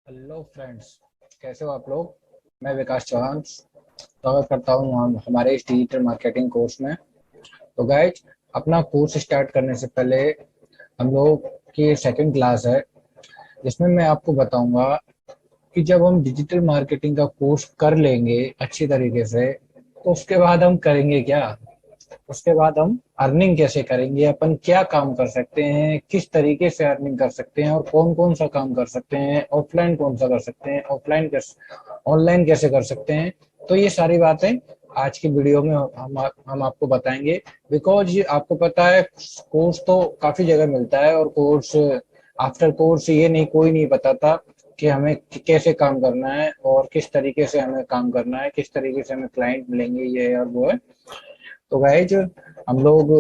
Hello friends, कैसे हो आप लोग। मैं विकास चौहान स्वागत करता हूँ हमारे इस डिजिटल मार्केटिंग कोर्स में। तो गाइज, अपना कोर्स स्टार्ट करने से पहले हम लोग की सेकंड क्लास है जिसमें मैं आपको बताऊंगा कि जब हम डिजिटल मार्केटिंग का कोर्स कर लेंगे अच्छी तरीके से तो उसके बाद हम करेंगे क्या। उसके बाद हम अर्निंग कैसे करेंगे, अपन क्या काम कर सकते हैं, किस तरीके से अर्निंग कर सकते हैं और कौन कौन सा काम कर सकते हैं, ऑफलाइन कौन सा कर सकते हैं, ऑफलाइन कैसे, ऑनलाइन कैसे कर सकते हैं। तो ये सारी बातें आज की वीडियो में हम आपको बताएंगे। बिकॉज आपको पता है कोर्स तो काफी जगह मिलता है और कोर्स आफ्टर कोर्स ये नहीं, कोई नहीं बताता कि हमें कैसे काम करना है और किस तरीके से हमें काम करना है, किस तरीके से हमें क्लाइंट मिलेंगे, ये और वो है। तो गाइज, हम लोग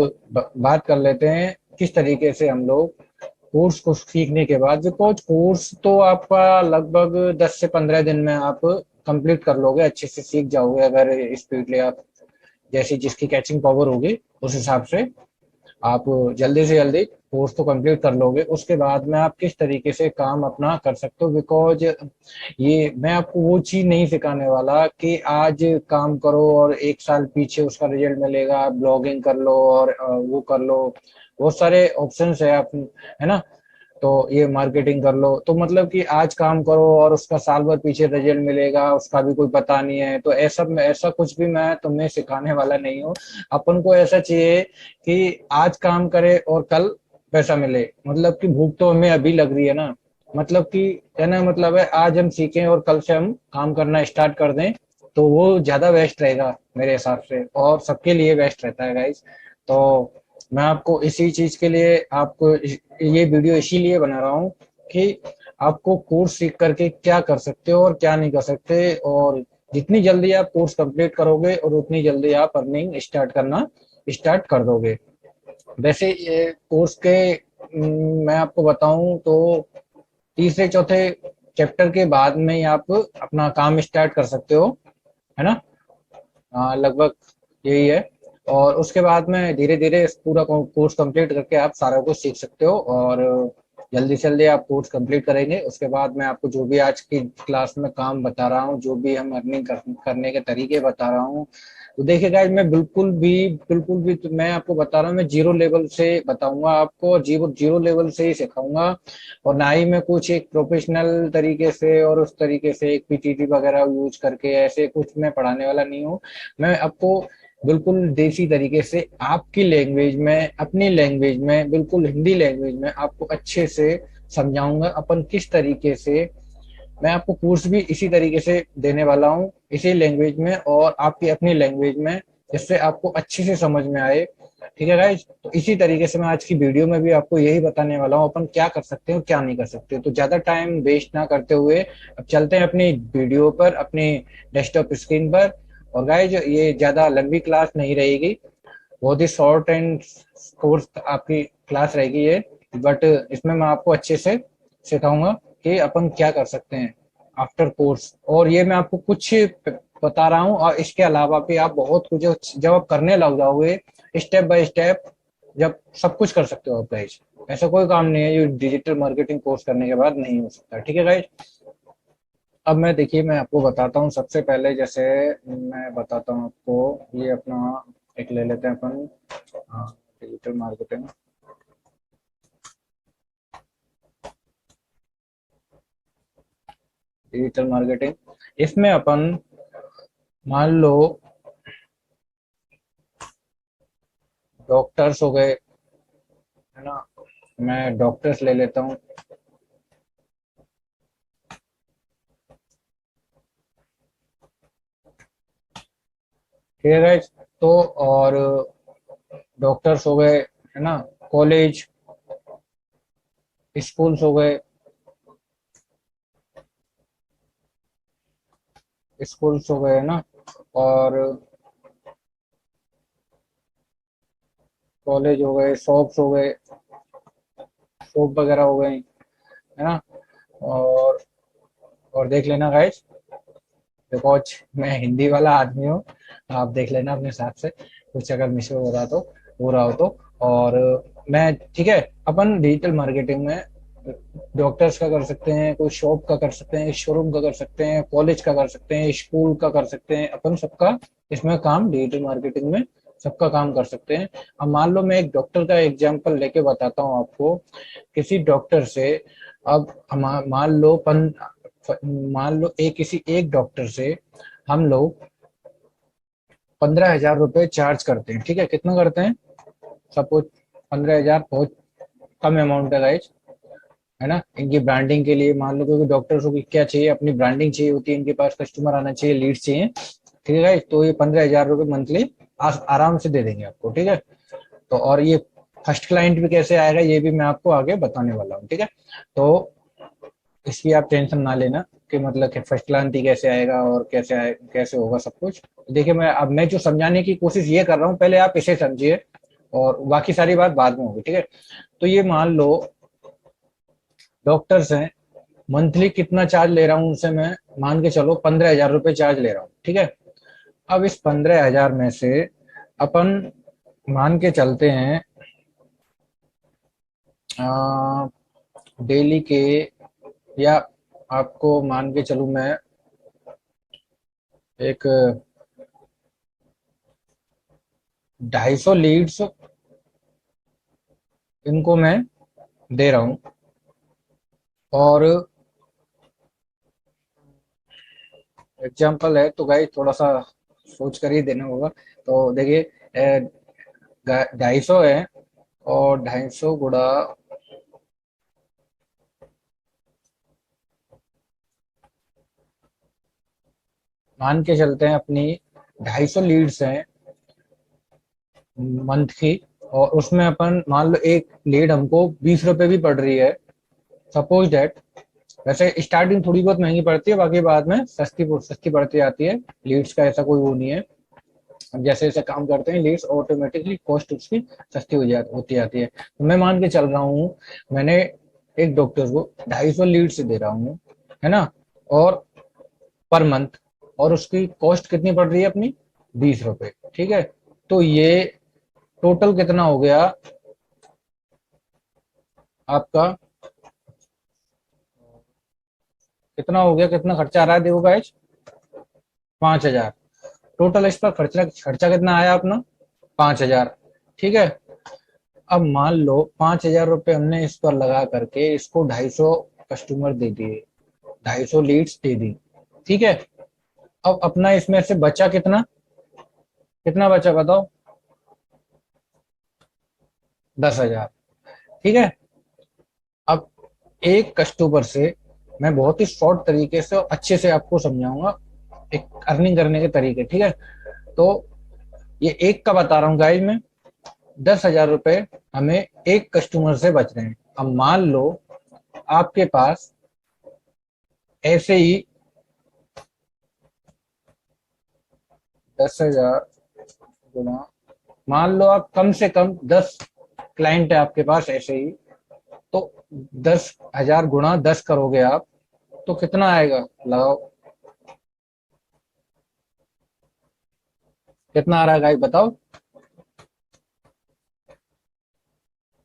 बात कर लेते हैं किस तरीके से हम लोग कोर्स को सीखने के बाद। बिकॉज कोर्स तो आपका लगभग 10 से 15 दिन में आप कंप्लीट कर लोगे, अच्छे से सीख जाओगे अगर स्पीडली आप, जैसी जिसकी कैचिंग पावर होगी उस हिसाब से आप जल्दी से जल्दी कोर्स तो कंप्लीट कर लोगे। उसके बाद में आप किस तरीके से काम अपना कर सकते हो। बिकॉज ये मैं आपको वो चीज नहीं सिखाने वाला कि आज काम करो और एक साल पीछे उसका रिजल्ट मिलेगा, ब्लॉगिंग कर लो और वो कर लो। बहुत सारे ऑप्शंस है आप, है ना। तो ये मार्केटिंग कर लो, तो मतलब कि आज काम करो और उसका साल भर पीछे रिजल्ट मिलेगा उसका भी कोई पता नहीं है। तो ऐसा कुछ भी मैं तुम्हें सिखाने वाला नहीं हूँ। अपन को ऐसा चाहिए कि आज काम करे और कल पैसा मिले। मतलब कि भूख तो हमें अभी लग रही है ना। मतलब कि कहना मतलब है आज हम सीखें और कल से हम काम करना स्टार्ट कर दें, तो वो ज्यादा बेस्ट रहेगा मेरे हिसाब से और सबके लिए बेस्ट रहता है गाइस। तो मैं आपको इसी चीज के लिए आपको ये वीडियो इसीलिए बना रहा हूँ कि आपको कोर्स सीख करके क्या कर सकते हो और क्या नहीं कर सकते। और जितनी जल्दी आप कोर्स कंप्लीट करोगे और उतनी जल्दी आप अर्निंग स्टार्ट करना स्टार्ट कर दोगे। वैसे ये कोर्स के मैं आपको बताऊं तो तीसरे चौथे चैप्टर के बाद में ही आप अपना काम स्टार्ट कर सकते हो, है ना। लगभग यही है। और उसके बाद में धीरे धीरे पूरा कोर्स कंप्लीट करके आप सारा कुछ सीख सकते हो और जल्दी से जल्दी आप कोर्स कंप्लीट करेंगे। उसके बाद मैं आपको जो भी आज की क्लास में काम बता रहा हूँ, जो भी हम अर्निंग करने के तरीके बता रहा हूँ, तो देखिए गाइस, मैं बिल्कुल भी तो मैं आपको बता रहा हूँ, मैं जीरो लेवल से बताऊंगा आपको और जीरो जीरो लेवल से ही सिखाऊंगा। और ना ही मैं कुछ एक प्रोफेशनल तरीके से और उस तरीके से एक पीटीटी वगैरह यूज करके ऐसे कुछ मैं पढ़ाने वाला नहीं हूँ। मैं आपको बिल्कुल देसी तरीके से आपकी लैंग्वेज में, अपनी लैंग्वेज में, बिल्कुल हिंदी लैंग्वेज में आपको अच्छे से समझाऊंगा अपन किस तरीके से। मैं आपको कोर्स भी इसी तरीके से देने वाला हूँ, इसी लैंग्वेज में और आपकी अपनी लैंग्वेज में, जिससे आपको अच्छे से समझ में आए। ठीक है गाइज, तो इसी तरीके से मैं आज की वीडियो में भी आपको यही बताने वाला हूँ अपन क्या कर सकते हैं और क्या नहीं कर सकते। तो ज्यादा टाइम वेस्ट ना करते हुए अब चलते हैं अपनी वीडियो पर, अपनी डेस्कटॉप स्क्रीन पर। और गाइज, ये ज्यादा लंबी क्लास नहीं रहेगी, बहुत ही शॉर्ट एंड कोर्स आपकी क्लास रहेगी ये। बट इसमें मैं आपको अच्छे से सिखाऊंगा कि अपन क्या कर सकते हैं आफ्टर कोर्स। और ये मैं आपको कुछ बता रहा हूँ और इसके अलावा भी आप बहुत कुछ जब आप करने लग जाओगे स्टेप बाय स्टेप, जब सब कुछ कर सकते हो आप गाइज। ऐसा कोई काम नहीं है जो डिजिटल मार्केटिंग कोर्स करने के बाद नहीं हो सकता। ठीक है गाइज। अब मैं देखिए, मैं आपको बताता हूँ सबसे पहले, जैसे मैं बताता हूँ आपको, ये अपना एक ले लेते हैं अपन, डिजिटल मार्केटिंग। डिजिटल मार्केटिंग इसमें अपन मान लो डॉक्टर्स हो गए, है ना। मैं डॉक्टर्स ले लेता हूँ। ठीक है guys? तो और डॉक्टर्स हो गए, है ना। कॉलेज, स्कूल्स हो गए, स्कूल्स हो गए, है ना। और कॉलेज हो गए, शॉप्स हो गए, शॉप वगैरह हो गई, है ना। और और देख लेना गाइस, बिकॉज मैं हिंदी वाला आदमी हूँ, आप देख लेना अपने हिसाब से कुछ अगर मिस हो रहा हो तो। और मैं ठीक है, अपन डिजिटल मार्केटिंग में डॉक्टर्स का कर सकते हैं, कोई शॉप का कर सकते हैं, शोरूम का कर सकते हैं, कॉलेज का कर सकते हैं, स्कूल का कर सकते हैं। अपन सबका इसमें काम डिजिटल मार्केटिंग में सबका काम कर सकते हैं। अब मान लो मैं एक डॉक्टर का एग्जांपल लेके बताता हूँ आपको। किसी डॉक्टर से, अब मान लो एक किसी एक डॉक्टर से हम लोग 15,000 रुपए चार्ज करते हैं। ठीक है, कितना करते हैं? सपोज 15,000 बहुत कम अमाउंट है गाइज, है ना। इनकी ब्रांडिंग के लिए मान लो, क्योंकि डॉक्टर्स को क्या चाहिए, अपनी ब्रांडिंग चाहिए होती है, इनके पास कस्टमर आना चाहिए, लीड्स चाहिए। ठीक है गाइज, तो ये 15,000 रुपये मंथली आराम से दे देंगे आपको। ठीक है, तो और ये फर्स्ट क्लाइंट भी कैसे आएगा ये भी मैं आपको आगे बताने वाला हूँ। ठीक है, तो इसकी आप टेंशन ना लेना कि मतलब कि फर्स्ट क्लांति कैसे आएगा और कैसे होगा सब कुछ। देखिए, मैं जो समझाने की कोशिश ये कर रहा हूँ, पहले आप इसे समझिए और बाकी सारी बात बाद में होगी। ठीक है, तो ये मान लो डॉक्टर्स हैं, मंथली कितना चार्ज ले रहा हूँ उनसे मैं, मान के चलो 15,000 रुपये चार्ज ले रहा हूँ। ठीक है, अब इस 15,000 में से अपन मान के चलते हैं डेली के, या आपको मान के चलूँ मैं एक 250 लीड्स इनको मैं दे रहा हूँ। और एग्जाम्पल है तो गाइस थोड़ा सा सोच कर ही देना होगा। तो देखिए, 250 है और 250 गुणा मान के चलते हैं अपनी 250 लीड्स हैं मंथ की, और उसमें अपन मान लो एक लीड हमको 20 रुपए भी पड़ रही है, सपोज दैट। वैसे स्टार्टिंग थोड़ी बहुत महंगी पड़ती है, बाकी बाद में सस्ती सस्ती पड़ती आती है। लीड्स का ऐसा कोई वो नहीं है, जैसे जैसे काम करते हैं लीड्स ऑटोमेटिकली कॉस्ट उसकी सस्ती होती आती है। तो मैं मान के चल रहा हूँ, मैंने एक डॉक्टर को 250 लीड्स दे रहा हूँ, है ना, और पर मंथ, और उसकी कॉस्ट कितनी पड़ रही है अपनी? 20 रुपए। ठीक है, तो ये टोटल कितना हो गया आपका? कितना हो गया, कितना खर्चा आ रहा है देखो गाइस? 5,000 टोटल। इस पर खर्चा खर्चा कितना आया अपना? 5,000। ठीक है, अब मान लो 5,000 रुपये हमने इस पर लगा करके इसको 250 कस्टमर दे दिए, 250 लीड्स दे दी। ठीक है, अब अपना इसमें से बचा कितना? कितना बचा बताओ? 10,000। ठीक है, अब एक कस्टमर से मैं बहुत ही शॉर्ट तरीके से और अच्छे से आपको समझाऊंगा एक अर्निंग करने के तरीके। ठीक है, तो ये एक का बता रहा हूँ गाइज मैं। 10,000 रुपये हमें एक कस्टमर से बच रहे हैं। अब मान लो आपके पास ऐसे ही 10,000 गुना, मान लो आप कम से कम 10 क्लाइंट है आपके पास ऐसे ही, तो 10,000 गुणा 10 करोगे आप तो कितना आएगा? लगाओ, कितना आ रहा है गाइस बताओ?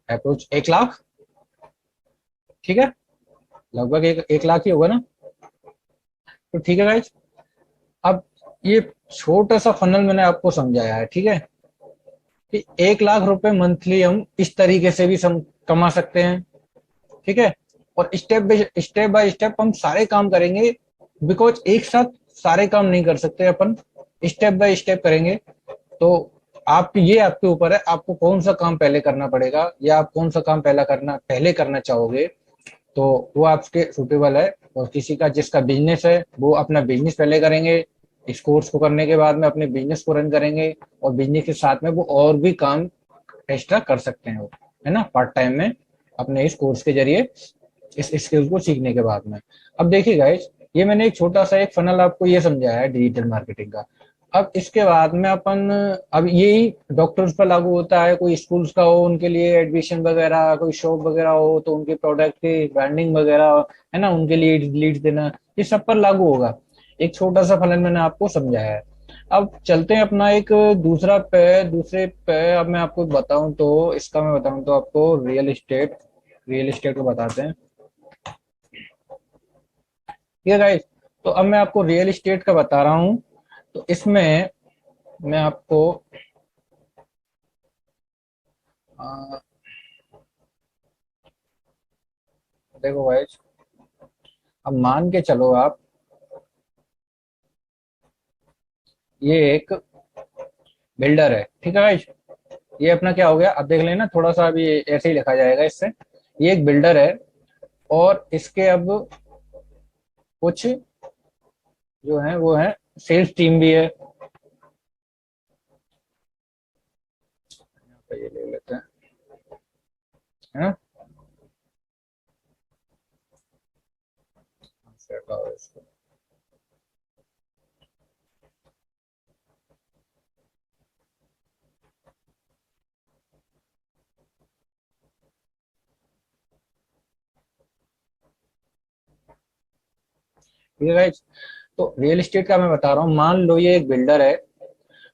अप्रोच 1 लाख। ठीक है, लगभग एक लाख ही होगा ना। तो ठीक है गाइस, अब ये छोटा सा फनल मैंने आपको समझाया है। ठीक है, कि 1 लाख रुपए मंथली हम इस तरीके से भी कमा सकते हैं। ठीक है, और स्टेप बाय स्टेप हम सारे काम करेंगे, बिकॉज एक साथ सारे काम नहीं कर सकते अपन, स्टेप बाय स्टेप करेंगे। तो आपके ऊपर है, आपको कौन सा काम पहले करना पड़ेगा, या आप कौन सा काम पहले करना चाहोगे, तो वो आपके सुटेबल है। और किसी का जिसका बिजनेस है वो अपना बिजनेस पहले करेंगे, इस कोर्स को करने के बाद में अपने बिजनेस को रन करेंगे, और बिजनेस के साथ में वो और भी काम एक्स्ट्रा कर सकते हैं वो, है ना, पार्ट टाइम में अपने इस कोर्स के जरिए, इस स्किल्स को सीखने के बाद में। अब देखिए गाइस, ये मैंने एक छोटा सा एक फनल आपको ये समझाया है डिजिटल मार्केटिंग का। अब इसके बाद में अपन, अब यही डॉक्टर्स पर लागू होता है, कोई स्कूल्स का हो उनके लिए एडमिशन वगैरह, कोई शॉप वगैरह हो तो उनके प्रोडक्ट की ब्रांडिंग वगैरह, है ना, उनके लिए लीड्स देना, ये सब पर लागू होगा। एक छोटा सा फलन मैंने आपको समझाया है। अब चलते हैं अपना एक दूसरे पे। अब मैं आपको बताऊं तो इसका मैं बताऊं तो आपको रियल एस्टेट को बताते हैं। ठीक है गाइस। तो अब मैं आपको रियल एस्टेट का बता रहा हूँ। तो इसमें मैं आपको आ, देखो गाइस, अब मान के चलो आप, ये एक बिल्डर है, ठीक है गाइस। ये अपना क्या हो गया, अब देख लेना, थोड़ा सा अभी ऐसे ही लिखा जाएगा इससे। ये एक बिल्डर है और इसके अब कुछ जो है वो है सेल्स टीम भी है। यहाँ पे ये ले लेते हैं, है ना। सेट आओ इसको। ठीक है गाइस। तो रियल एस्टेट का मैं बता रहा हूँ, मान लो ये एक बिल्डर है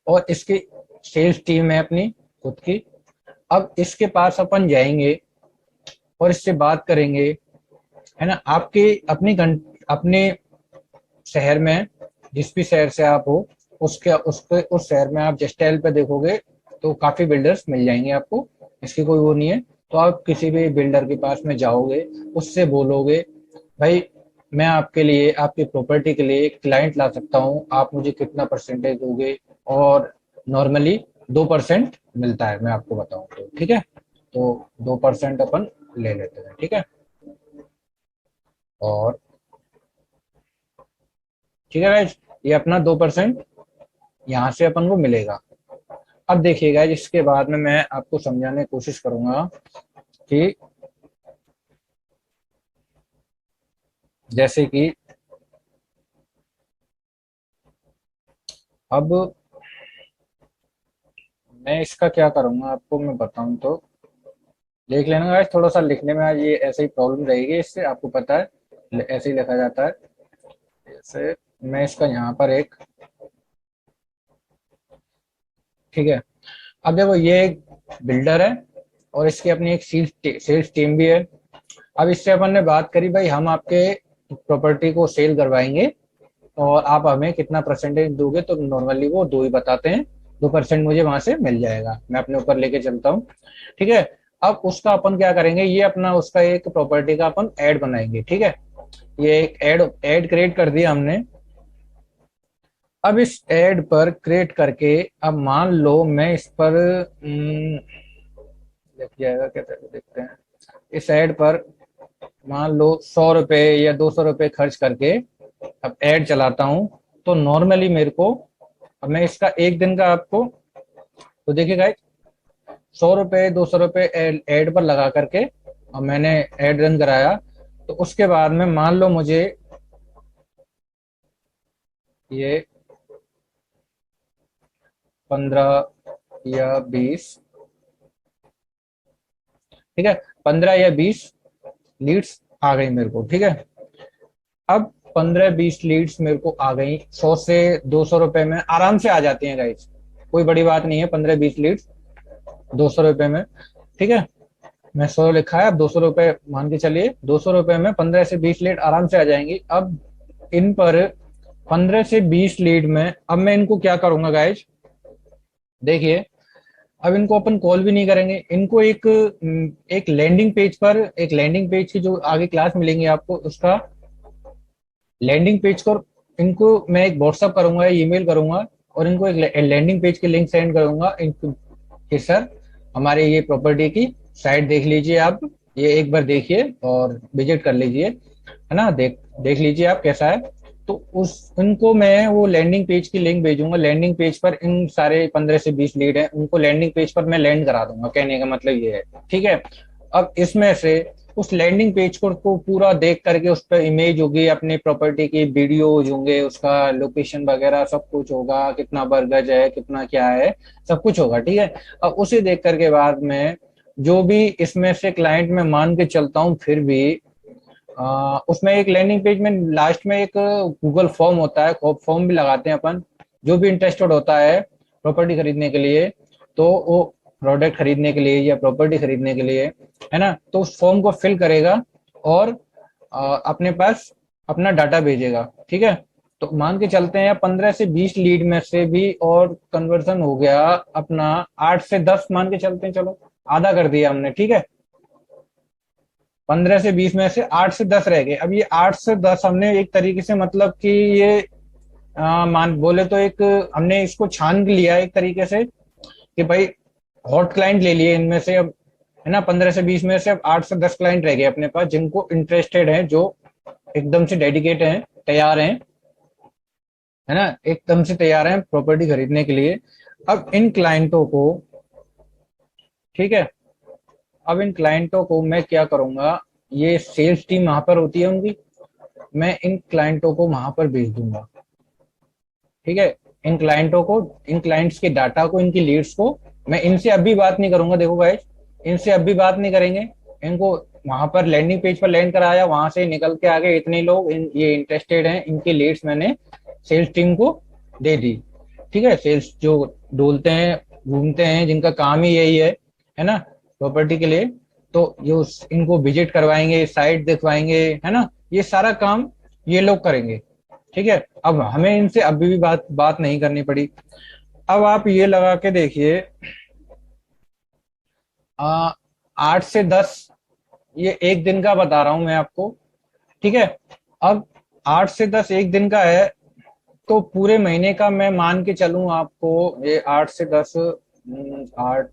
और इसकी सेल्स टीम है अपनी खुद की। अब इसके पास अपन जाएंगे और इससे बात करेंगे, है ना। आपके अपने शहर में, जिस भी शहर से आप हो, उस शहर में आप जस्टाइल पे देखोगे तो काफी बिल्डर्स मिल जाएंगे आपको, इसकी कोई वो नहीं है। तो आप किसी भी बिल्डर के पास में जाओगे, उससे बोलोगे भाई मैं आपके लिए, आपकी प्रॉपर्टी के लिए एक क्लाइंट ला सकता हूँ, आप मुझे कितना परसेंटेज दोगे। और नॉर्मली 2% मिलता है, मैं आपको बताऊं तो, ठीक है। तो 2% अपन ले लेते हैं, ठीक है। और ठीक है गाइज, ये अपना 2% यहाँ से अपन को मिलेगा। अब देखिएगा, इसके बाद में मैं आपको समझाने की कोशिश करूंगा कि जैसे कि अब मैं इसका क्या करूंगा आपको मैं बताऊं तो, देख लेना गाइस, थोड़ा सा लिखने में आज ये ऐसे ही प्रॉब्लम रहेगी, इससे आपको पता है ऐसे ही लिखा जाता है। जैसे मैं इसका यहाँ पर एक, ठीक है। अब देखो ये एक बिल्डर है और इसकी अपनी एक सेल्स टीम भी है। अब इससे अपन ने बात करी भाई हम आपके प्रॉपर्टी को सेल करवाएंगे और आप हमें कितना परसेंटेज दोगे, तो नॉर्मली वो 2 ही बताते हैं। 2% मुझे वहां से मिल जाएगा, मैं अपने ऊपर लेके चलता हूँ, ठीक है। अब उसका अपन क्या करेंगे, ये अपना उसका एक प्रॉपर्टी का अपन ऐड बनाएंगे, ठीक है। ये एक ऐड ऐड क्रिएट कर दिया हमने। अब इस ऐड पर क्रिएट करके, अब मान लो मैं इस पर देख जाएगा कैसे, देखते हैं। इस ऐड पर मान लो 100 रुपए या 200 रुपए खर्च करके अब ऐड चलाता हूँ, तो नॉर्मली मेरे को, अब मैं इसका एक दिन का आपको, तो देखिए गाइस, 100 रुपए 200 रुपए ऐड पर लगा करके अब मैंने ऐड रन कराया। तो उसके बाद में मान लो मुझे ये 15 या 20, ठीक है, 15 या 20 लीड्स आ गई मेरे को, ठीक है। अब 15 20 लीड्स मेरे को आ गई, 100 से 200 रुपए में आराम से आ जाती हैं गाइस, कोई बड़ी बात नहीं है। 15 20 लीड्स 200 रुपए में, ठीक है। मैं 100 लिखा है, अब 200 रुपए मान के चलिए, 200 रुपए में 15 से 20 लीड आराम से आ जाएंगी। अब इन पर 15 से 20 लीड में अब मैं इनको क्या करूंगा गाइज, देखिए। अब इनको अपन कॉल भी नहीं करेंगे, इनको एक लैंडिंग पेज पर, एक लैंडिंग पेज की जो आगे क्लास मिलेंगी आपको, उसका लैंडिंग पेज को इनको मैं एक व्हाट्सअप करूंगा या ईमेल करूंगा और इनको एक लैंडिंग पेज की लिंक सेंड करूंगा इनको कि सर हमारे ये प्रॉपर्टी की साइट देख लीजिए आप, ये एक बार देखिए और विजिट कर लीजिए, है ना। देख देख लीजिए आप कैसा है। तो उस उनको मैं वो लैंडिंग पेज की लिंक भेजूंगा। लैंडिंग पेज पर इन सारे 15 से 20 लीड हैं, उनको लैंडिंग पेज पर मैं लैंड करा दूंगा, कहने का मतलब ये है, ठीक है। अब इसमें से उस लैंडिंग पेज को पूरा देख करके उस पर इमेज होगी अपनी प्रॉपर्टी की, वीडियोज होंगे, उसका लोकेशन वगैरह सब कुछ होगा, कितना बरगज है, कितना क्या है, सब कुछ होगा, ठीक है। अब उसे देख करके बाद में जो भी इसमें से क्लाइंट में मान के चलता हूँ, फिर भी उसमें एक लैंडिंग पेज में लास्ट में एक गूगल फॉर्म होता है, फॉर्म भी लगाते हैं अपन। जो भी इंटरेस्टेड होता है प्रॉपर्टी खरीदने के लिए, तो वो प्रोडक्ट खरीदने के लिए या प्रॉपर्टी खरीदने के लिए, है ना, तो उस फॉर्म को फिल करेगा और अपने पास अपना डाटा भेजेगा। ठीक है, तो मान के चलते हैं 15 से 20 लीड में से भी और कन्वर्जन हो गया अपना 8 से 10, मान के चलते हैं, चलो आधा कर दिया हमने। ठीक है, 15 से 20 में से 8 से 10 रह गए। अब ये 8 से 10 हमने एक तरीके से मतलब कि ये मान बोले तो एक हमने इसको छान लिया एक तरीके से कि भाई हॉट क्लाइंट ले लिए इनमें से। अब है ना, 15 से 20 में से अब 8 से 10 क्लाइंट रह गए अपने पास जिनको इंटरेस्टेड है, जो एकदम से डेडिकेट हैं, तैयार हैं, है ना, एकदम से तैयार हैं प्रॉपर्टी खरीदने के लिए। अब इन क्लाइंटों को, ठीक है, अब इन क्लाइंटों को मैं क्या करूंगा, ये सेल्स टीम वहां पर होती है उनकी, मैं इन क्लाइंटों को वहां पर भेज दूंगा। ठीक है, इन क्लाइंटों को, इन क्लाइंट्स के डाटा को, इनकी लीड्स को, मैं इनसे अभी बात नहीं करूंगा। देखो गाइस, इनसे अभी बात नहीं करेंगे। इनको वहां पर लैंडिंग पेज पर लैंड कराया, वहां से निकल के आगे इतने लोग ये इंटरेस्टेड हैं, इनकी लीड्स मैंने सेल्स टीम को दे दी। ठीक है, सेल्स जो डोलते हैं, घूमते हैं, जिनका काम ही यही है ना, प्रॉपर्टी के लिए, तो ये इनको विजिट करवाएंगे, साइट दिखवाएंगे, है ना, ये सारा काम ये लोग करेंगे। ठीक है, अब हमें इनसे अभी भी बात बात नहीं करनी पड़ी। अब आप ये लगा के देखिए, 8 से 10, ये एक दिन का बता रहा हूं मैं आपको। ठीक है, अब 8 से 10 एक दिन का है, तो पूरे महीने का मैं मान के चलूं आपको, ये 8 से 10, 8,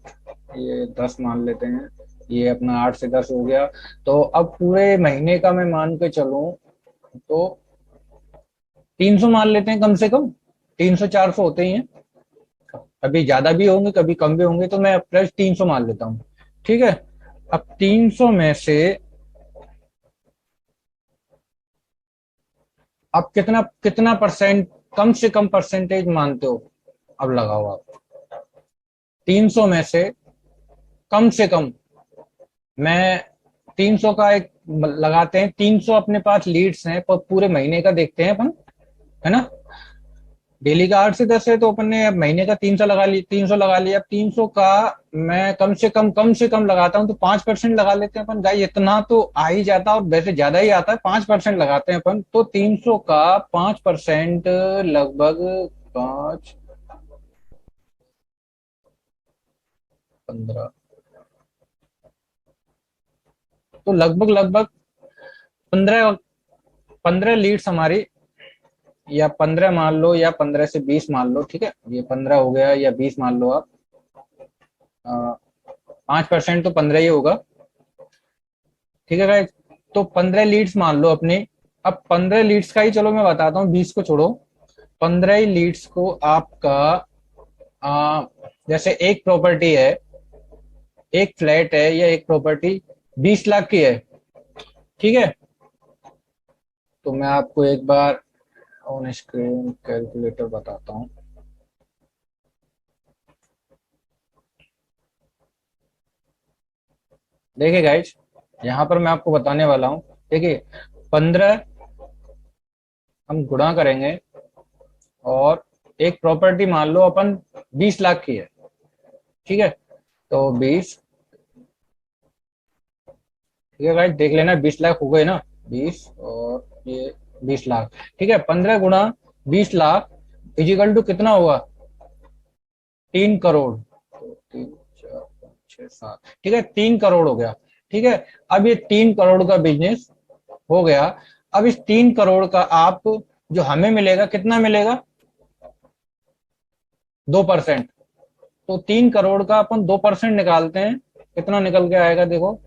ये 10 मान लेते हैं, ये अपना 8 से 10 हो गया। तो अब पूरे महीने का मैं मान के चलूं तो 300 मान लेते हैं कम से कम। 300 400 होते ही हैं, कभी ज्यादा भी होंगे कभी कम भी होंगे, तो मैं प्लस 300 मान लेता हूँ। ठीक है, अब 300 में से आप कितना कितना परसेंट, कम से कम परसेंटेज मानते हो, अब लगाओ आप। 300 में से कम, मैं 300 का एक लगाते हैं, 300 अपने पास लीड्स हैं, पर पूरे महीने का देखते हैं अपन, है ना। डेली का 8 से 10 है, तो अपन ने अब महीने का 300 लगा लिया, 300 लगा लिया। अब 300 का मैं कम से कम लगाता हूँ, तो 5% लगा लेते हैं अपन। गाइस इतना तो आ ही जाता है, और वैसे ज्यादा ही आता है, 5% लगाते हैं अपन। तो 300 का 5% लगभग 5 15, तो लगभग लगभग 15 15 लीड्स हमारी, या 15 मान लो, या 15 से 20 मान लो। ठीक है, ये 15 हो गया या 20 मान लो आप, 5% तो 15 ही होगा। ठीक है गाइस, तो 15 लीड्स मान लो अपने। अब 15 लीड्स का ही चलो मैं बताता हूँ, 20 को छोड़ो। 15 ही लीड्स को आपका, आ, जैसे एक प्रॉपर्टी है, एक फ्लैट है या एक प्रॉपर्टी 20 लाख की है। ठीक है, तो मैं आपको एक बार ऑन स्क्रीन कैलकुलेटर बताता हूँ। देखिए गाइज, यहाँ पर मैं आपको बताने वाला हूँ। देखिए, 15 हम गुणा करेंगे, और एक प्रॉपर्टी मान लो अपन 20 लाख की है। ठीक है, तो 20, ठीक है गाइज, देख लेना 20 लाख हो गए ना, 20 और ये 20 लाख। ठीक है, 15 गुणा 20 लाख इजिकल टू कितना होगा, 3 करोड़। तो 3 4 5 6 7, ठीक है, 3 करोड़ हो गया। ठीक है, अब ये 3 करोड़ का बिजनेस हो गया। अब इस 3 करोड़ का आप, जो हमें मिलेगा, कितना मिलेगा, 2%। तो 3 करोड़ का अपन 2% निकालते हैं, कितना निकल के आएगा देखो,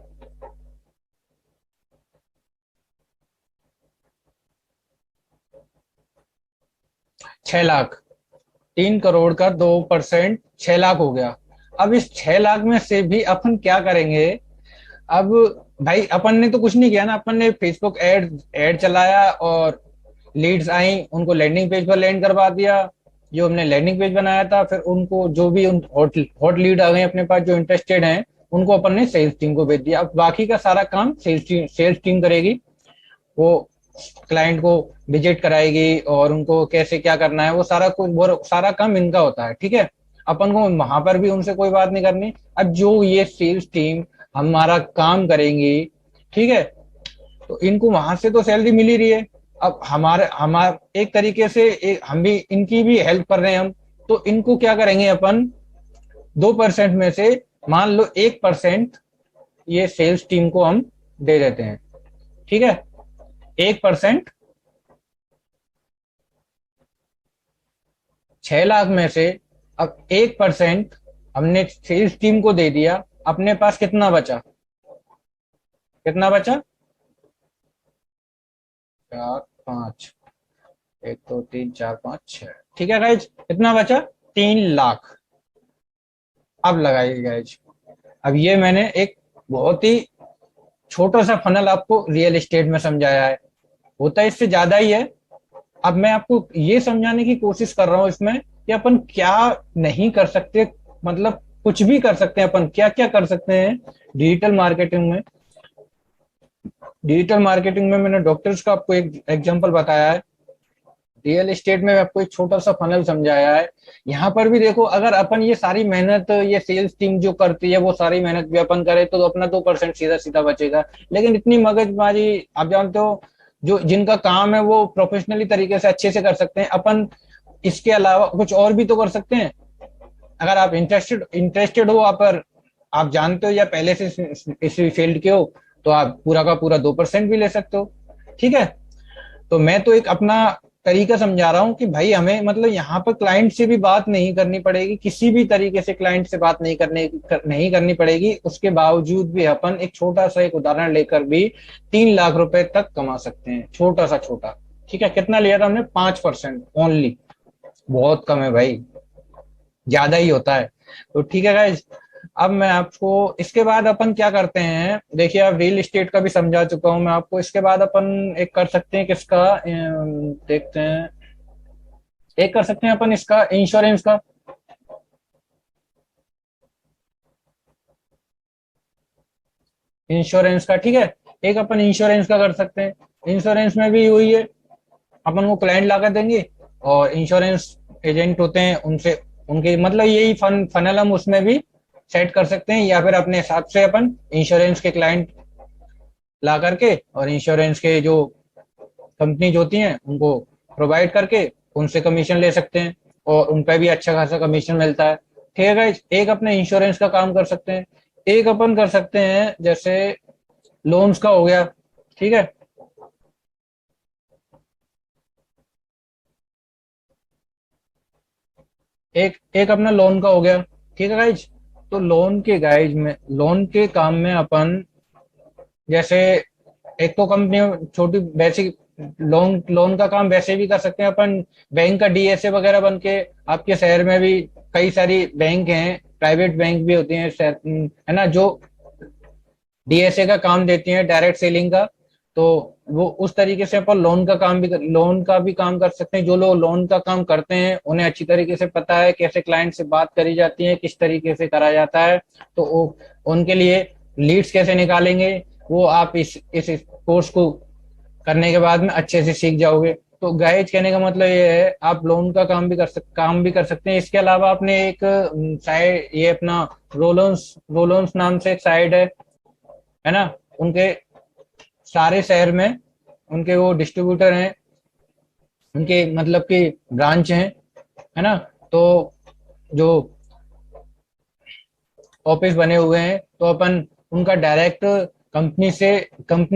6 लाख। 3 करोड़ का 2% 6 लाख हो गया। अब इस 6 लाख में से भी अपन क्या करेंगे, अब भाई अपन ने तो कुछ नहीं किया ना, अपन ने फेसबुक एड एड चलाया, और लीड्स आई, उनको लैंडिंग पेज पर लैंड करवा दिया। जो हमने लैंडिंग पेज बनाया था, फिर उनको जो भी हॉट हॉट लीड आ गए अपने पास जो इंटरेस्टेड हैं, उनको अपन ने सेल्स टीम को भेज दिया। अब बाकी का सारा काम सेल्स टीम करेगी। वो क्लाइंट को विजिट कराएगी, और उनको कैसे क्या करना है, वो सारा कुछ, वो सारा काम इनका होता है। ठीक है, अपन को वहां पर भी उनसे कोई बात नहीं करनी। अब जो ये सेल्स टीम हमारा काम करेंगी, ठीक है, तो इनको वहां से तो सैलरी मिल ही रही है। अब हमारे एक तरीके से हम भी इनकी भी हेल्प कर रहे हैं हम। तो इनको क्या करेंगे अपन, 2% में से मान लो 1% ये सेल्स टीम को हम दे देते हैं। ठीक है, 1%, 6 लाख में से अब 1% हमने सेल्स टीम को दे दिया, अपने पास कितना बचा? कितना बचा? 4, 5, 1, 2, 3, 4, 5, 6। ठीक है गाइज, कितना बचा? 3 लाख। अब लगाइए गाइज, अब ये मैंने एक बहुत ही छोटा सा फनल आपको रियल एस्टेट में समझाया है, होता है इससे ज्यादा ही है। अब मैं आपको ये समझाने की कोशिश कर रहा हूँ इसमें कि अपन क्या नहीं कर सकते, मतलब कुछ भी कर सकते हैं अपन, क्या क्या कर सकते हैं डिजिटल मार्केटिंग में। डिजिटल मार्केटिंग में मैंने डॉक्टर्स का आपको एक एग्जांपल बताया है, रियल एस्टेट में आपको एक छोटा सा फनल समझाया है। यहाँ पर भी देखो, अगर अपन ये सारी मेहनत ये सेल्स टीम जो करती है वो सारी मेहनत भी अपन करे तो अपना 2% सीधा सीधा बचेगा। लेकिन इतनी मगजमारी, आप जानते हो, जो जिनका काम है वो प्रोफेशनली तरीके से अच्छे से कर सकते हैं, अपन इसके अलावा कुछ और भी तो कर सकते हैं। अगर आप इंटरेस्टेड इंटरेस्टेड हो, आप जानते हो या पहले से इस फील्ड के हो, तो आप पूरा का पूरा 2% भी ले सकते हो। ठीक है, तो मैं तो एक अपना तरीका समझा रहा हूँ कि भाई हमें मतलब यहाँ पर क्लाइंट से भी बात नहीं करनी पड़ेगी, किसी भी तरीके से क्लाइंट से बात नहीं करनी पड़ेगी, उसके बावजूद भी अपन एक छोटा सा एक उदाहरण लेकर भी 3 लाख रुपए तक कमा सकते हैं, छोटा सा छोटा। ठीक है, कितना लिया था हमने? 5% ओनली। बहुत कम है भाई, ज्यादा ही होता है। तो ठीक है गाइज, अब मैं आपको इसके बाद अपन क्या करते हैं, देखिए अब रियल एस्टेट का भी समझा चुका हूं मैं आपको, इसके बाद अपन एक कर सकते हैं किसका, देखते हैं, एक कर सकते हैं अपन इसका इंश्योरेंस का। इंश्योरेंस का, ठीक है, एक अपन इंश्योरेंस का कर सकते हैं। इंश्योरेंस में भी वही है, अपन को क्लाइंट ला कर देंगे और इंश्योरेंस एजेंट होते हैं उनसे, उनके मतलब यही फनल हम उसमें भी सेट कर सकते हैं, या फिर अपने हिसाब से अपन इंश्योरेंस के क्लाइंट ला करके और इंश्योरेंस के जो कंपनीज होती हैं उनको प्रोवाइड करके उनसे कमीशन ले सकते हैं, और उन पर भी अच्छा खासा कमीशन मिलता है। ठीक है गाइस, एक अपने इंश्योरेंस का काम कर सकते हैं। एक अपन कर सकते हैं जैसे लोन्स का हो गया। ठीक है, एक एक अपना लोन का हो गया। ठीक है गाइज, तो लोन के काम में अपन जैसे, एक तो कंपनी छोटी बेसिक लोन लोन का काम वैसे भी कर सकते हैं अपन, बैंक का डीएसए वगैरह बन के। आपके शहर में भी कई सारी बैंक हैं, प्राइवेट बैंक भी होती हैं है ना, जो डीएसए का काम देती हैं, डायरेक्ट सेलिंग का। तो वो उस तरीके से अपन लोन का भी काम कर सकते हैं। जो लोग लोन का काम करते हैं उन्हें अच्छी तरीके से पता है कैसे क्लाइंट से बात करी जाती है, किस तरीके से करा जाता है। तो वो उनके लिए लीड्स कैसे निकालेंगे, वो आप इस कोर्स को करने के बाद में अच्छे से सीख जाओगे। तो गाइज कहने का मतलब ये है, आप लोन का काम भी कर सकते हैं। इसके अलावा आपने एक साइड, ये अपना रोलोन्स रोलोन्स नाम से एक साइड है ना, उनके सारे शहर में उनके वो डिस्ट्रीब्यूटर हैं, उनके मतलब कि ब्रांच हैं, है ना। तो जो ऑफिस बने हुए हैं, तो अपन उनका डायरेक्ट कंपनी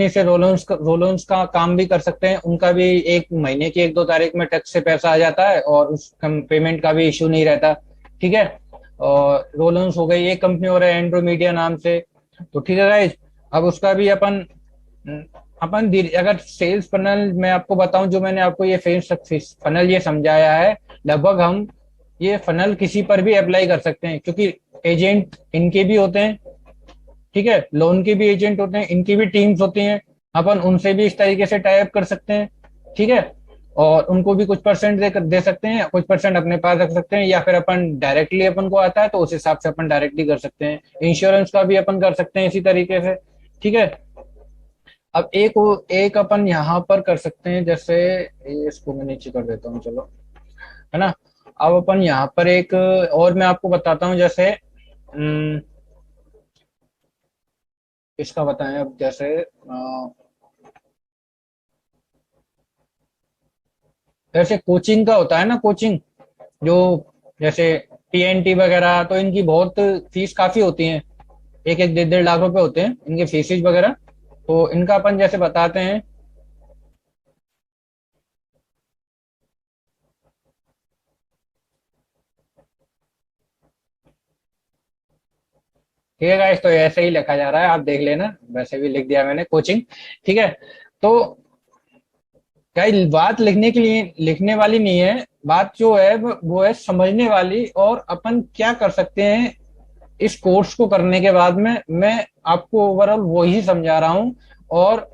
से रोलोन्स का काम भी कर सकते हैं। उनका भी एक महीने की 1-2 तारीख में टैक्स से पैसा आ जाता है और उस पेमेंट का भी इशू नहीं रहता। ठीक है, और रोलोन्स हो गई, एक कंपनी और है एंड्रोमीडिया नाम से। तो ठीक है गाइज, अब उसका भी अगर सेल्स फनल मैं आपको बताऊं, जो मैंने आपको ये फनल ये समझाया है, लगभग हम ये फनल किसी पर भी अप्लाई कर सकते हैं, क्योंकि एजेंट इनके भी होते हैं। ठीक है, लोन के भी एजेंट होते हैं, इनकी भी टीम्स होती हैं, अपन उनसे भी इस तरीके से टाई अप कर सकते हैं। ठीक है, और उनको भी कुछ परसेंट दे सकते हैं, कुछ परसेंट अपने पास रख सकते हैं, या फिर अपन डायरेक्टली अपन को आता है तो उस हिसाब से अपन डायरेक्टली कर सकते हैं। इंश्योरेंस का भी अपन कर सकते हैं इसी तरीके से। ठीक है, अब एक अपन यहाँ पर कर सकते हैं, जैसे ये इसको मैं नीचे कर देता हूँ, चलो, है ना। अब अपन यहाँ पर एक और मैं आपको बताता हूँ, जैसे इसका बताएं, अब जैसे जैसे कोचिंग का होता है ना, कोचिंग जो जैसे टीएनटी वगैरह, तो इनकी बहुत फीस काफी होती है। एक एक 1.5 1.5 लाख रुपए होते हैं इनके फीसेज वगैरह। तो इनका अपन जैसे बताते हैं। ठीक है गाइस, तो ऐसे ही लिखा जा रहा है, आप देख लेना, वैसे भी लिख दिया मैंने कोचिंग। ठीक है। तो गाइस बात लिखने के लिए लिखने वाली नहीं है, बात जो है वो है समझने वाली, और अपन क्या कर सकते हैं इस कोर्स को करने के बाद में। मैं आपको ओवरऑल वही समझा रहा हूँ, और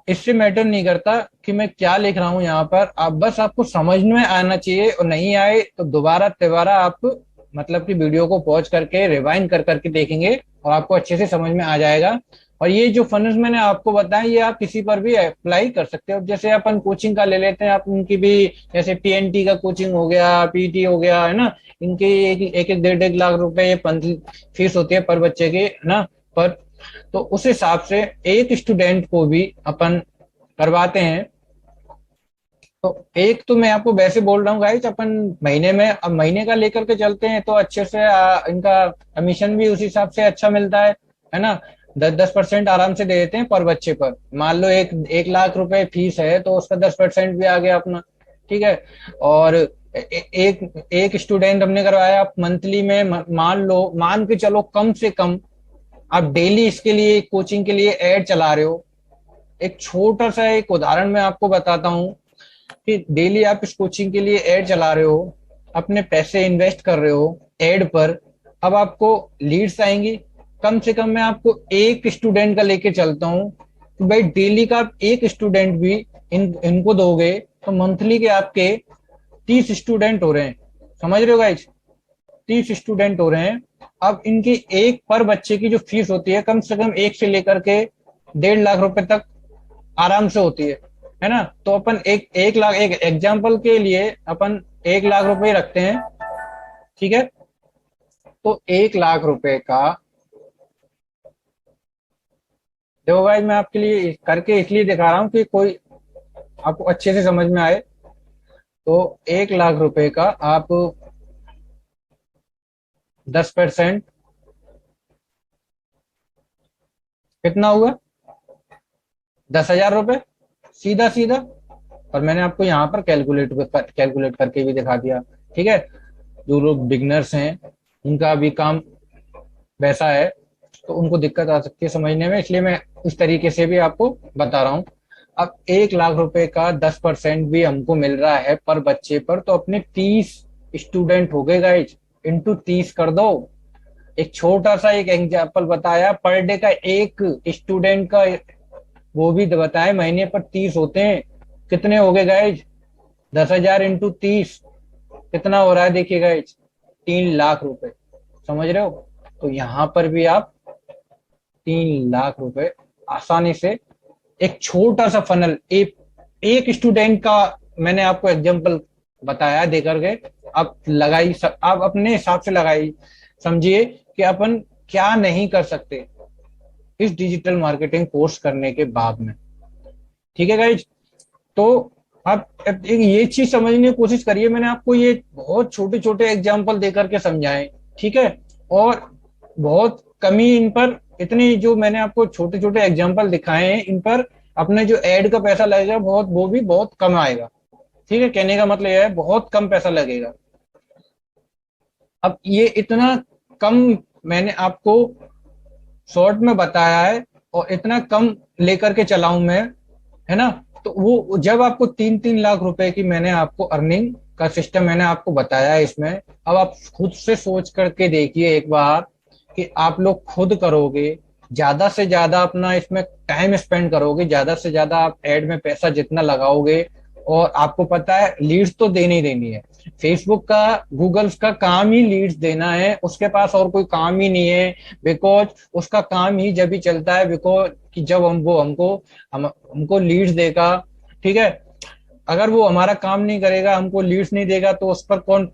इससे मैटर नहीं करता कि मैं क्या लिख रहा हूँ यहाँ पर, आप बस आपको समझ में आना चाहिए, और नहीं आए तो दोबारा तिबारा आप मतलब कि वीडियो को पॉज करके रिवाइंड कर करके देखेंगे, और आपको अच्छे से समझ में आ जाएगा। और ये जो फंड्स मैंने आपको बताया, ये आप किसी पर भी अप्लाई कर सकते हो। जैसे अपन कोचिंग का ले लेते हैं, आप उनकी भी, जैसे टीएनटी का कोचिंग हो गया, पीटी हो गया, है ना, इनकी एक एक 1.5 1.5 लाख रुपए ये फीस होती है पर बच्चे की, है ना, पर। तो उस हिसाब से एक स्टूडेंट को भी अपन करवाते हैं। तो एक तो मैं आपको वैसे बोल रहा हूँ गाइस, अपन महीने में, अब महीने का लेकर के चलते हैं तो अच्छे से इनका कमीशन भी उसी हिसाब से अच्छा मिलता है ना। 10-10% आराम से दे देते हैं पर बच्चे पर। मान लो 1 1 लाख रुपए फीस है, तो उसका 10% भी आ गया अपना। ठीक है। और एक एक स्टूडेंट हमने करवाया मंथली में, मान के चलो कम से कम आप डेली इसके लिए कोचिंग के लिए ऐड चला रहे हो। एक छोटा सा एक उदाहरण मैं आपको बताता हूँ कि डेली आप इस कोचिंग के लिए ऐड चला रहे हो, अपने पैसे इन्वेस्ट कर रहे हो ऐड पर। अब आपको लीड्स आएंगी, कम से कम मैं आपको एक स्टूडेंट का लेके चलता हूँ, तो भाई डेली का आप एक स्टूडेंट भी इनको दोगे, तो मंथली के आपके 30 स्टूडेंट हो रहे हैं। समझ रहे हो गाइज? 30 स्टूडेंट हो रहे हैं। अब इनकी एक पर बच्चे की जो फीस होती है, कम से कम 1 से लेकर के 1.5 लाख रुपए तक आराम से होती है ना। तो अपन एक लाख, एक एग्जाम्पल के लिए अपन 1 लाख रुपए रखते हैं। ठीक है। तो 1 लाख रुपए का, देखो भाई मैं आपके लिए करके इसलिए दिखा रहा हूँ कि कोई आपको अच्छे से समझ में आए। तो 1 लाख रुपए का आप 10%, कितना हुआ? 10,000 रुपए, सीधा सीधा। और मैंने आपको यहाँ पर कैलकुलेट करके भी दिखा दिया। ठीक है। जो लोग बिगनर्स हैं उनका भी काम वैसा है, तो उनको दिक्कत आ सकती है समझने में, इसलिए मैं इस तरीके से भी आपको बता रहा हूँ। अब 1 लाख रुपए का 10% भी हमको मिल रहा है पर बच्चे पर, तो अपने 30 स्टूडेंट हो गए गाइज, इंटू 30 कर दो। एक छोटा सा एक एग्जाम्पल बताया, पर डे का एक स्टूडेंट का वो भी बताया, महीने पर 30 होते हैं। कितने हो गए गाइज? 10,000 इंटू 30 कितना हो रहा है देखिए गाइज? 3 लाख रुपए। समझ रहे हो? तो यहाँ पर भी आप 3 लाख रुपए आसानी से, एक छोटा सा फनल, एक स्टूडेंट का मैंने आपको एग्जांपल बताया दे करके, आप लगाई, आप अपने हिसाब से लगाई, समझिए कि अपन क्या नहीं कर सकते इस डिजिटल मार्केटिंग कोर्स करने के बाद में। ठीक है गाइज? तो आप एक ये चीज समझने की कोशिश करिए, मैंने आपको ये बहुत छोटे छोटे एग्जाम्पल देकर के समझाए। ठीक है। और बहुत कमी इन पर, इतनी जो मैंने आपको छोटे छोटे एग्जाम्पल दिखाए हैं, इन पर अपने जो एड का पैसा लगेगा बहुत, वो भी बहुत कम आएगा। ठीक है। कहने का मतलब यह है बहुत कम पैसा लगेगा। अब ये इतना कम मैंने आपको शॉर्ट में बताया है, और इतना कम लेकर के चलाऊं मैं, है ना। तो वो जब आपको 3-3 लाख रुपए की मैंने आपको अर्निंग का सिस्टम मैंने आपको बताया है इसमें, अब आप खुद से सोच करके देखिए एक बार कि आप लोग खुद करोगे, ज्यादा से ज्यादा अपना इसमें टाइम स्पेंड करोगे, ज्यादा से ज्यादा आप एड में पैसा जितना लगाओगे, और आपको पता है लीड्स तो देनी ही देनी है। फेसबुक का, गूगल का काम ही लीड्स देना है, उसके पास और कोई काम ही नहीं है। बिकॉज उसका काम ही जब ही चलता है, बिकॉज कि जब हमको लीड्स देगा। ठीक है। अगर वो हमारा काम नहीं करेगा, हमको लीड्स नहीं देगा, तो उस पर कौन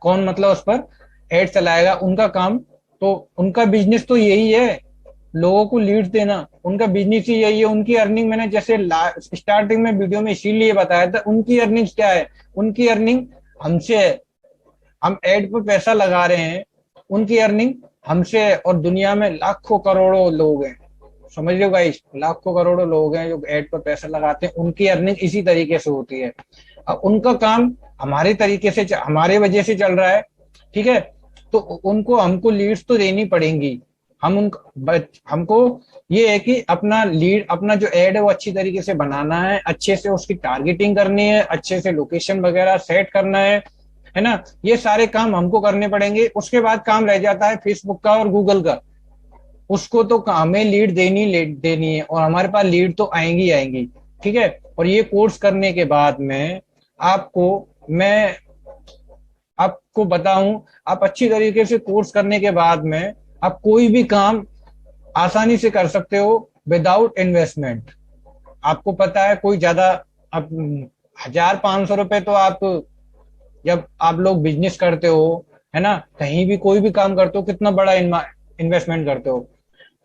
कौन मतलब उस पर एड चलाएगा? उनका काम, तो उनका बिजनेस तो यही है लोगों को लीड्स देना, उनका बिजनेस ही यही है। उनकी अर्निंग मैंने जैसे स्टार्टिंग में वीडियो में इसीलिए बताया था, उनकी अर्निंग क्या है, उनकी अर्निंग हमसे है। हम एड पर पैसा लगा रहे हैं, उनकी अर्निंग हमसे है। और दुनिया में लाखों करोड़ों लोग हैं, समझ लो गाइस, लाखों करोड़ों लोग हैं जो एड पर पैसा लगाते हैं, उनकी अर्निंग इसी तरीके से होती है। अब उनका काम हमारे तरीके से, हमारे वजह से चल रहा है, ठीक है। तो उनको हमको लीड्स तो देनी पड़ेंगी। हम उन हमको ये है कि अपना लीड, अपना जो एड है वो अच्छी तरीके से बनाना है, अच्छे से उसकी टारगेटिंग करनी है, अच्छे से लोकेशन वगैरह सेट करना है ना। ये सारे काम हमको करने पड़ेंगे। उसके बाद काम रह जाता है फेसबुक का और गूगल का। उसको तो हमें लीड देनी है, और हमारे पास लीड तो आएंगी आएंगी, ठीक है। और ये कोर्स करने के बाद में आपको, मैं आपको बताऊं, आप अच्छी तरीके से कोर्स करने के बाद में आप कोई भी काम आसानी से कर सकते हो विदाउट इन्वेस्टमेंट। आपको पता है कोई ज्यादा, अब 1,000-500 रुपए तो आप, जब आप लोग बिजनेस करते हो, है ना, कहीं भी कोई भी काम करते हो, कितना बड़ा इन्वेस्टमेंट करते हो।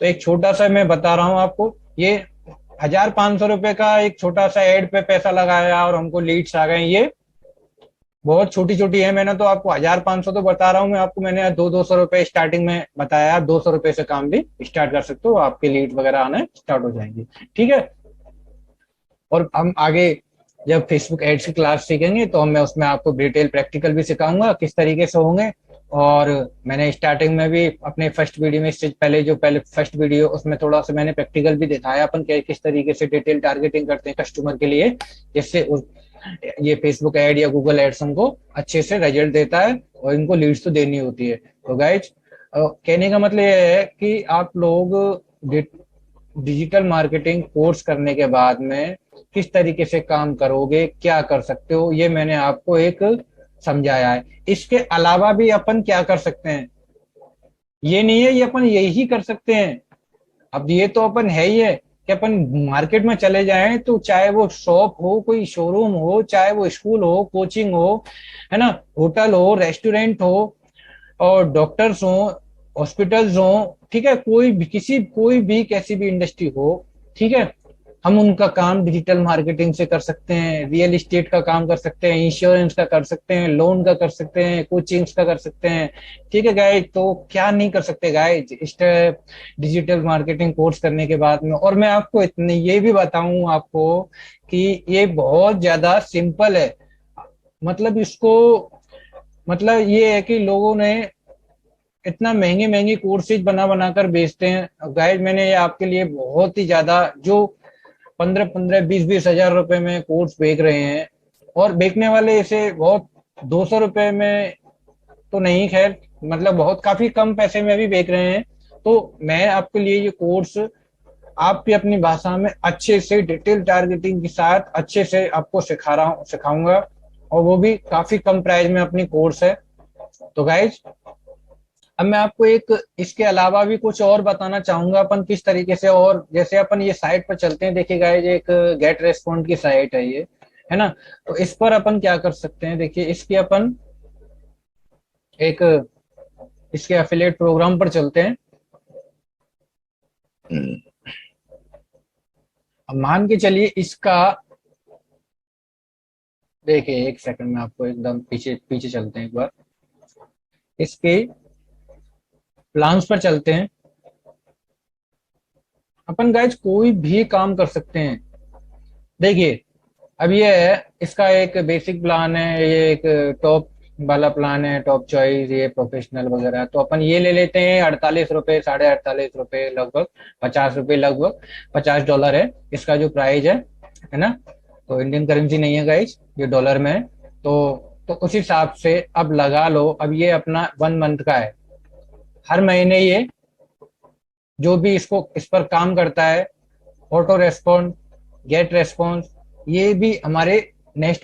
तो एक छोटा सा मैं बता रहा हूँ आपको, ये 1,000-500 रुपए का एक छोटा सा एड पे पैसा लगाया और हमको लीड्स आ गए, ये बहुत छोटी छोटी है। मैंने तो आपको 1,000-500 तो बता रहा हूँ मैं आपको, मैंने 200-200 रुपए स्टार्टिंग में बताया। 200 रुपए से काम भी स्टार्ट कर सकते हो, आपके लीड वगैरह आने स्टार्ट हो जाएंगे, ठीक है। और हम आगे जब फेसबुक एड्स की क्लास सीखेंगे तो मैं उसमें आपको डिटेल प्रैक्टिकल भी सिखाऊंगा किस तरीके से होंगे। और मैंने स्टार्टिंग में भी अपने फर्स्ट वीडियो में, इससे पहले जो पहले फर्स्ट वीडियो, उसमें थोड़ा सा मैंने प्रैक्टिकल भी दिखाया अपन किस तरीके से डिटेल टारगेटिंग करते हैं कस्टमर के लिए, जिससे ये फेसबुक एड या गूगल एड्स हमको अच्छे से रिजल्ट देता है और इनको लीड्स तो देनी होती है। तो गाइज, कहने का मतलब ये है कि आप लोग डिजिटल मार्केटिंग कोर्स करने के बाद में किस तरीके से काम करोगे, क्या कर सकते हो, ये मैंने आपको एक समझाया है। इसके अलावा भी अपन क्या कर सकते हैं, ये नहीं है ये अपन यही कर सकते हैं। अब ये तो अपन है ही है कि अपन मार्केट में चले जाएं तो चाहे वो शॉप हो, कोई शोरूम हो, चाहे वो स्कूल हो, कोचिंग हो, है ना, होटल हो, रेस्टोरेंट हो, और डॉक्टर्स हो, हॉस्पिटल्स हो, ठीक है, कोई भी कैसी भी इंडस्ट्री हो, ठीक है, हम उनका काम डिजिटल मार्केटिंग से कर सकते हैं। रियल एस्टेट का काम कर सकते हैं, इंश्योरेंस का कर सकते हैं, लोन का कर सकते हैं, कोचिंग्स का कर सकते हैं, ठीक है गाइज। तो क्या नहीं कर सकते गाइज इस डिजिटल मार्केटिंग कोर्स करने के बाद में। और मैं आपको इतने ये भी बताऊं आपको कि ये बहुत ज्यादा सिंपल है। मतलब इसको, मतलब ये है कि लोगों ने इतना महंगे महंगे कोर्सेज बना बना कर बेचते हैं गाइज। मैंने ये आपके लिए बहुत ही ज्यादा, जो 15-15, 20-20 हजार रुपए में कोर्स बेच रहे हैं, और बेचने वाले इसे बहुत 200 रुपए में तो नहीं, खैर मतलब बहुत काफी कम पैसे में भी बेच रहे हैं। तो मैं आपके लिए ये कोर्स आपकी अपनी भाषा में अच्छे से डिटेल टारगेटिंग के साथ अच्छे से आपको सिखाऊंगा, और वो भी काफी कम प्राइस में अपनी कोर्स है। तो गाइज, अब मैं आपको एक इसके अलावा भी कुछ और बताना चाहूंगा अपन किस तरीके से। और जैसे अपन ये साइट पर चलते हैं, देखिए गाइज, एक गेट रेस्पॉन्ड की साइट है ये, है ना। तो इस पर अपन क्या कर सकते हैं, देखिए इसकी अपन एक, इसके एफिलिएट प्रोग्राम पर चलते हैं। अब मान के चलिए इसका, देखिए एक सेकंड में आपको एकदम पीछे पीछे चलते हैं एक बार, इसके प्लान्स पर चलते हैं। अपन गाइज कोई भी काम कर सकते हैं। देखिए अब ये है, इसका एक बेसिक प्लान है, ये एक टॉप वाला प्लान है, टॉप चॉइस, ये प्रोफेशनल वगैरह। तो अपन ये ले लेते हैं 48 रुपए, 48.5 रुपए लगभग, 50 रुपए लगभग, $50 है इसका जो प्राइस है ना। तो इंडियन करेंसी नहीं है गाइज, ये डॉलर में है। तो उस हिसाब से अब लगा लो। अब ये अपना 1 मंथ का है। हर महीने ये जो भी इसको इस पर काम करता है, ऑटो रेस्पॉन्ड, गेट रेस्पॉन्स, ये भी हमारे नेक्स्ट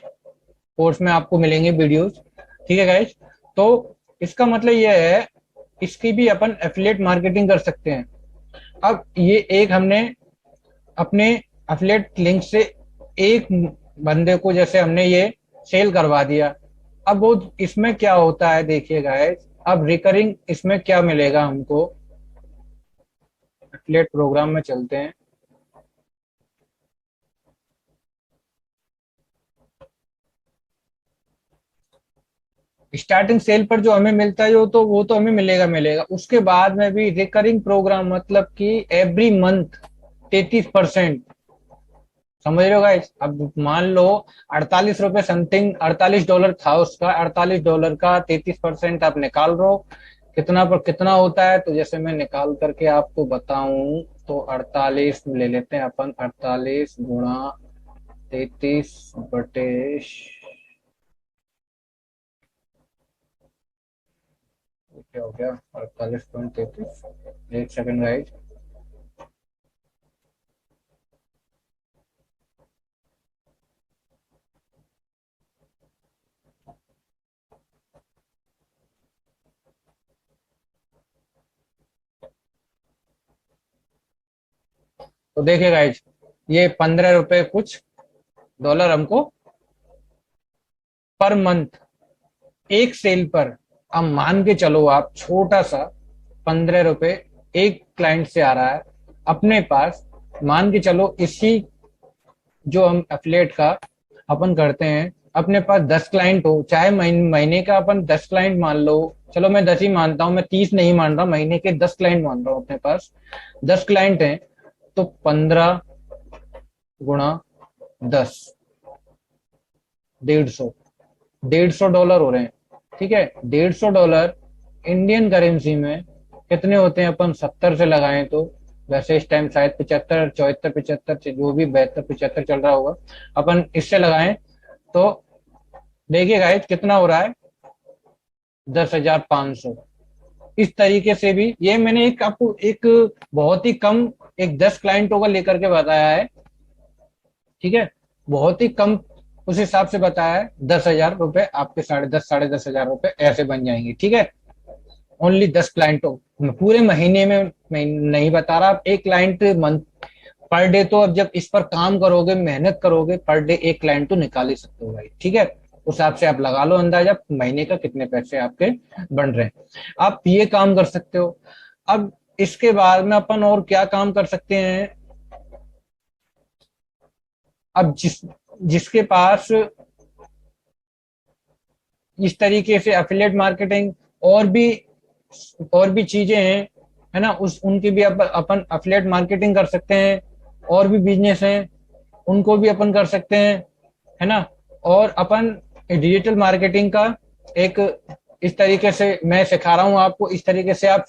कोर्स में आपको मिलेंगे वीडियोस, ठीक है गाइज। तो इसका मतलब ये है, इसकी भी अपन एफिलिएट मार्केटिंग कर सकते हैं। अब ये एक हमने अपने एफिलिएट लिंक से एक बंदे को जैसे हमने ये सेल करवा दिया। अब वो इसमें क्या होता है देखिए गाइज, अब रिकरिंग इसमें क्या मिलेगा हमको, एफिलिएट प्रोग्राम में चलते हैं। स्टार्टिंग सेल पर जो हमें मिलता है वो तो हमें मिलेगा मिलेगा। उसके बाद में भी रिकरिंग प्रोग्राम, मतलब कि एवरी मंथ 33%। समझ रहे हो गाइस? अब मान लो 48 रुपए समथिंग, $48 था उसका, $48 का 33% आप निकाल रहे हो, कितना पर कितना होता है? तो जैसे मैं निकाल करके आपको बताऊं तो 48 ले लेते हैं अपन, 48 गुणा 33 बटे, क्या हो गया, 48.33। एक सेकंड गाइस। तो देखिए गाइस, ये 15 रुपए कुछ डॉलर हमको पर मंथ एक सेल पर। अब मान के चलो आप, छोटा सा 15 रुपए एक क्लाइंट से आ रहा है अपने पास। मान के चलो इसी जो हम एफिलिएट का अपन करते हैं, अपने पास 10 क्लाइंट हो, चाहे महीने का अपन 10 क्लाइंट मान लो। चलो मैं 10 ही मानता हूँ, मैं 30 नहीं मान रहा, महीने के 10 क्लाइंट मान रहा हूँ अपने पास। 10 क्लाइंट हैं तो 15 गुणा 10, 150, $150 हो रहे हैं। ठीक है, $150 इंडियन करेंसी में कितने होते हैं? अपन 70 से लगाएं तो, वैसे इस टाइम शायद 75, 74, 75 से जो भी 72, 75 चल रहा होगा, अपन इससे लगाएं तो देखिए गाइस कितना हो रहा है, 10,500। इस तरीके से भी, ये मैंने एक आपको एक बहुत ही कम, एक 10 क्लाइंटों का लेकर के बताया है। ठीक है, बहुत ही कम उस हिसाब से बताया है। 10,000 रुपए आपके, साढ़े दस हजार रुपए ऐसे बन जाएंगे। ठीक है, ओनली 10 क्लाइंटों, पूरे महीने में मैं नहीं बता रहा, आप एक क्लाइंट मंथ पर डे, तो अब जब इस पर काम करोगे, मेहनत करोगे, पर डे एक क्लाइंट तो निकाल ही सकते हो भाई। ठीक है, उस हिसाब से आप लगा लो अंदाजा महीने का कितने पैसे आपके बन रहे हैं। आप ये काम कर सकते हो। अब इसके बाद में अपन और क्या काम कर सकते हैं? अब जिसके पास इस तरीके से एफिलिएट मार्केटिंग और भी और भी चीजें हैं, है ना, उस उनकी भी अपन एफिलिएट मार्केटिंग कर सकते हैं। और भी बिजनेस हैं, उनको भी अपन कर सकते हैं, है ना। और अपन डिजिटल मार्केटिंग का एक, इस तरीके से मैं सिखा रहा हूँ आपको, इस तरीके से आप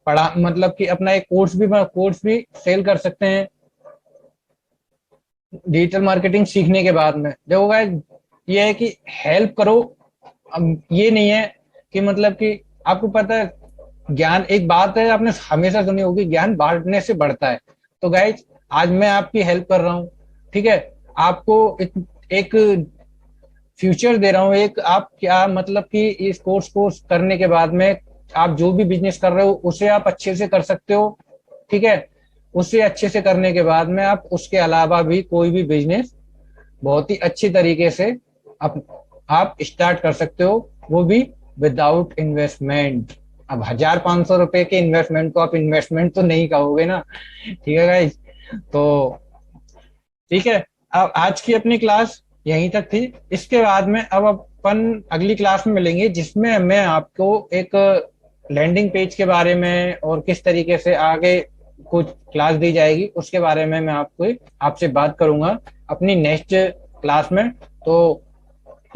पढ़ा, मतलब कि अपना एक कोर्स भी सेल कर सकते हैं डिजिटल मार्केटिंग सीखने के बाद में। देखो गाइस, ये है कि हेल्प करो। अब ये नहीं है कि मतलब कि, आपको पता है ज्ञान, एक बात है आपने हमेशा सुनी होगी, ज्ञान बांटने से बढ़ता है। तो गाइज, आज मैं आपकी हेल्प कर रहा हूँ। ठीक है, आपको एक फ्यूचर दे रहा हूँ, एक आप क्या मतलब कि इस कोर्स करने के बाद में आप जो भी बिजनेस कर रहे हो उसे आप अच्छे से कर सकते हो। ठीक है, उसे अच्छे से करने के बाद में आप उसके अलावा भी कोई भी बिजनेस बहुत ही अच्छी तरीके से आप आप स्टार्ट कर सकते हो, वो भी विदाउट इन्वेस्टमेंट। अब 1,500 रुपए के इन्वेस्टमेंट को आप इन्वेस्टमेंट तो नहीं कहोगे ना। ठीक है गाइस, तो ठीक है, अब आज की अपनी क्लास यहीं तक थी। इसके बाद में अब अपन अगली क्लास में मिलेंगे, जिसमें मैं आपको एक लैंडिंग पेज के बारे में और किस तरीके से आगे कुछ क्लास दी जाएगी उसके बारे में मैं आपको आपसे बात करूंगा अपनी नेक्स्ट क्लास में। तो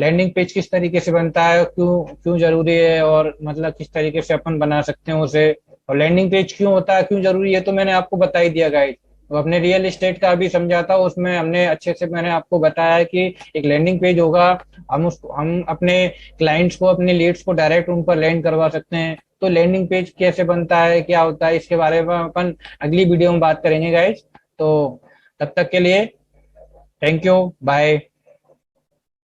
लैंडिंग पेज किस तरीके से बनता है, क्यों क्यों जरूरी है, और मतलब किस तरीके से अपन बना सकते हैं उसे, और लैंडिंग पेज क्यों होता है, क्यों जरूरी है, तो मैंने आपको बता ही दिया गाइस। तो अपने रियल एस्टेट का भी समझा था, उसमें हमने अच्छे से मैंने आपको बताया कि एक लैंडिंग पेज होगा, हम अपने क्लाइंट्स को, अपने लीड्स को डायरेक्ट उन पर लैंड करवा सकते हैं। तो लैंडिंग पेज कैसे बनता है, क्या होता है, इसके बारे में अपन अगली वीडियो में बात करेंगे गाइस। तो तब तक के लिए थैंक यू, बाय।